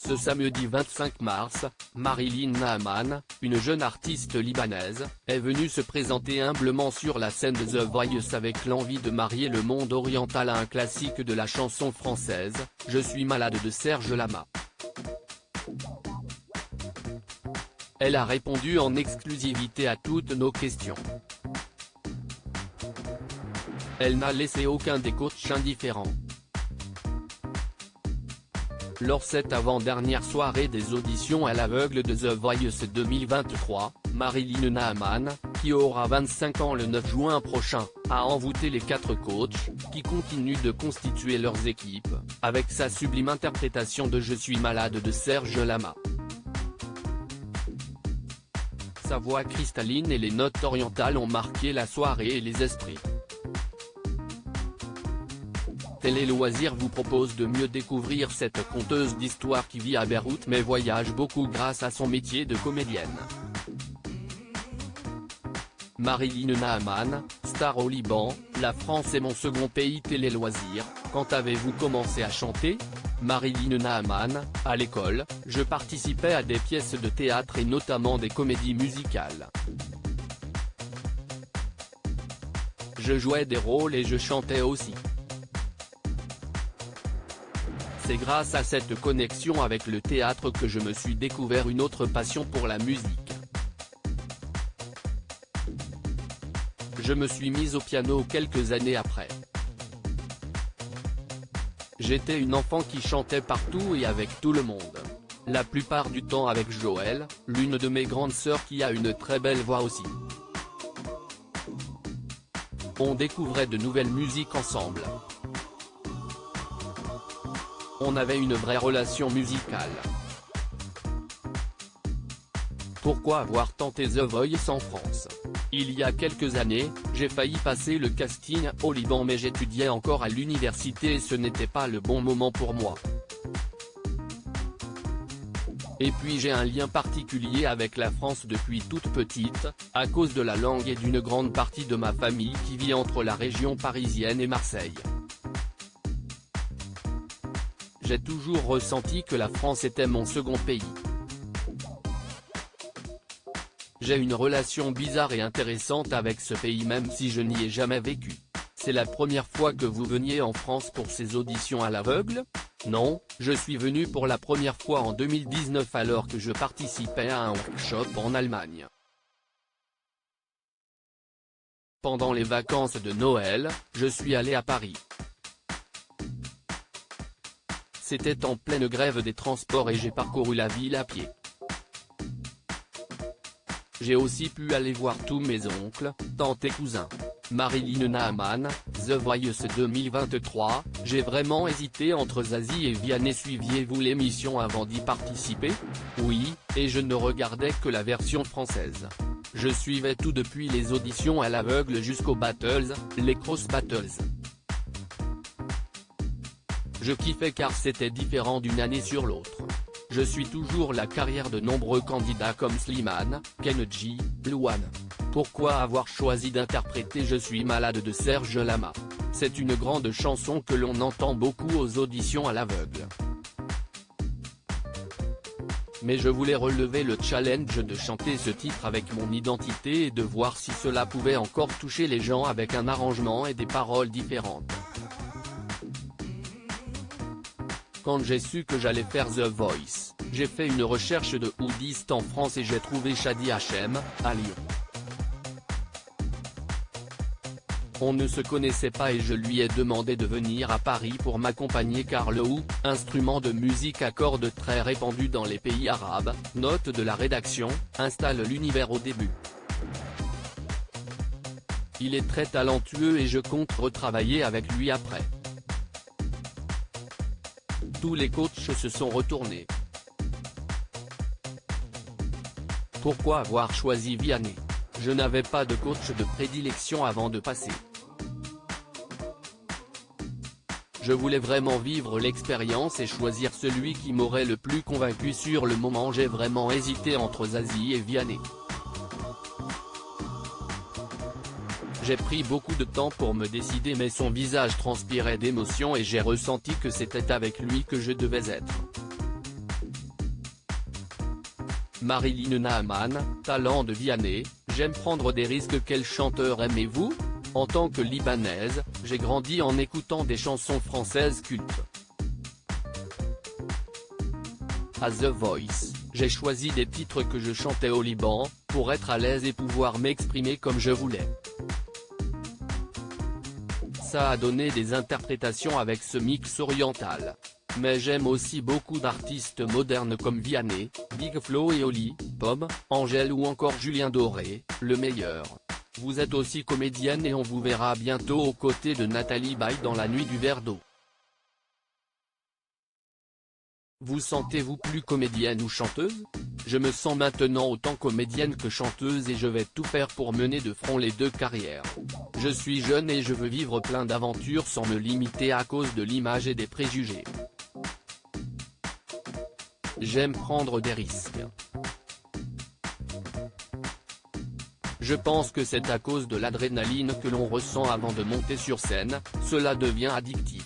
Ce samedi 25 mars, Marilyn Naaman, une jeune artiste libanaise, est venue se présenter humblement sur la scène de The Voice avec l'envie de marier le monde oriental à un classique de la chanson française, Je suis malade de Serge Lama. Elle a répondu en exclusivité à toutes nos questions. Elle n'a laissé aucun des coachs indifférents. Lors cette avant-dernière soirée des auditions à l'aveugle de The Voice 2023, Marilyn Naaman, qui aura 25 ans le 9 juin prochain, a envoûté les 4 coachs, qui continuent de constituer leurs équipes, avec sa sublime interprétation de Je suis malade de Serge Lama. Sa voix cristalline et les notes orientales ont marqué la soirée et les esprits. Télé Loisirs vous propose de mieux découvrir cette conteuse d'histoire qui vit à Beyrouth mais voyage beaucoup grâce à son métier de comédienne. Marilyn Naaman, star au Liban, la France est mon second pays. Télé Loisirs, quand avez-vous commencé à chanter? Marilyn Naaman, à l'école, je participais à des pièces de théâtre et notamment des comédies musicales. Je jouais des rôles et je chantais aussi. C'est grâce à cette connexion avec le théâtre que je me suis découvert une autre passion pour la musique. Je me suis mise au piano quelques années après. J'étais une enfant qui chantait partout et avec tout le monde. La plupart du temps avec Joël, l'une de mes grandes sœurs qui a une très belle voix aussi. On découvrait de nouvelles musiques ensemble. On avait une vraie relation musicale. Pourquoi avoir tenté The Voice en France? Il y a quelques années, j'ai failli passer le casting au Liban mais j'étudiais encore à l'université et ce n'était pas le bon moment pour moi. Et puis j'ai un lien particulier avec la France depuis toute petite, à cause de la langue et d'une grande partie de ma famille qui vit entre la région parisienne et Marseille. J'ai toujours ressenti que la France était mon second pays. J'ai une relation bizarre et intéressante avec ce pays même si je n'y ai jamais vécu. C'est la première fois que vous veniez en France pour ces auditions à l'aveugle? Non, je suis venu pour la première fois en 2019 alors que je participais à un workshop en Allemagne. Pendant les vacances de Noël, je suis allé à Paris. C'était en pleine grève des transports et j'ai parcouru la ville à pied. J'ai aussi pu aller voir tous mes oncles, tantes et cousins. Marilyn Naaman, The Voice 2023, j'ai vraiment hésité entre Zazie et Vianney. Suiviez-vous l'émission avant d'y participer? Oui, et je ne regardais que la version française. Je suivais tout depuis les auditions à l'aveugle jusqu'aux battles, les cross battles. Je kiffais car c'était différent d'une année sur l'autre. Je suis toujours la carrière de nombreux candidats comme Slimane, Kenji, Louane. Pourquoi avoir choisi d'interpréter Je suis malade de Serge Lama? C'est une grande chanson que l'on entend beaucoup aux auditions à l'aveugle. Mais je voulais relever le challenge de chanter ce titre avec mon identité et de voir si cela pouvait encore toucher les gens avec un arrangement et des paroles différentes. Quand j'ai su que j'allais faire The Voice, j'ai fait une recherche de houdistes en France et j'ai trouvé Shadi Hachem, à Lyon. On ne se connaissait pas et je lui ai demandé de venir à Paris pour m'accompagner car le oud, instrument de musique à cordes très répandu dans les pays arabes, note de la rédaction, installe l'univers au début. Il est très talentueux et je compte retravailler avec lui après. Tous les coachs se sont retournés. Pourquoi avoir choisi Vianney? Je n'avais pas de coach de prédilection avant de passer. Je voulais vraiment vivre l'expérience et choisir celui qui m'aurait le plus convaincu. Sur le moment j'ai vraiment hésité entre Zazie et Vianney. J'ai pris beaucoup de temps pour me décider mais son visage transpirait d'émotion et j'ai ressenti que c'était avec lui que je devais être. Marilyn Naaman, talent de Vianney, j'aime prendre des risques. Quel chanteur aimez-vous? En tant que Libanaise, j'ai grandi en écoutant des chansons françaises cultes. À The Voice, j'ai choisi des titres que je chantais au Liban, pour être à l'aise et pouvoir m'exprimer comme je voulais. Ça a donné des interprétations avec ce mix oriental. Mais j'aime aussi beaucoup d'artistes modernes comme Vianney, Big Flo et Oli, Pomme, Angèle ou encore Julien Doré, le meilleur. Vous êtes aussi comédienne et on vous verra bientôt aux côtés de Nathalie Baye dans La Nuit du Verre d'eau. Vous sentez-vous plus comédienne ou chanteuse? Je me sens maintenant autant comédienne que chanteuse et je vais tout faire pour mener de front les deux carrières. Je suis jeune et je veux vivre plein d'aventures sans me limiter à cause de l'image et des préjugés. J'aime prendre des risques. Je pense que c'est à cause de l'adrénaline que l'on ressent avant de monter sur scène, cela devient addictif.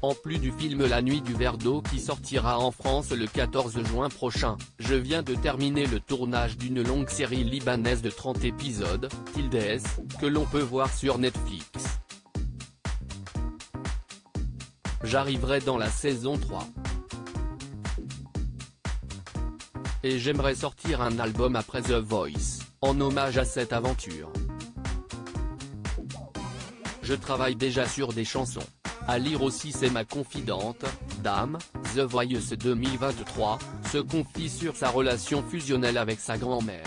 En plus du film La Nuit du Verre d'eau qui sortira en France le 14 juin prochain, je viens de terminer le tournage d'une longue série libanaise de 30 épisodes, Tildes, que l'on peut voir sur Netflix. J'arriverai dans la saison 3. Et j'aimerais sortir un album après The Voice, en hommage à cette aventure. Je travaille déjà sur des chansons. À lire aussi c'est ma confidente, Dame, The Voice 2023, se confie sur sa relation fusionnelle avec sa grand-mère.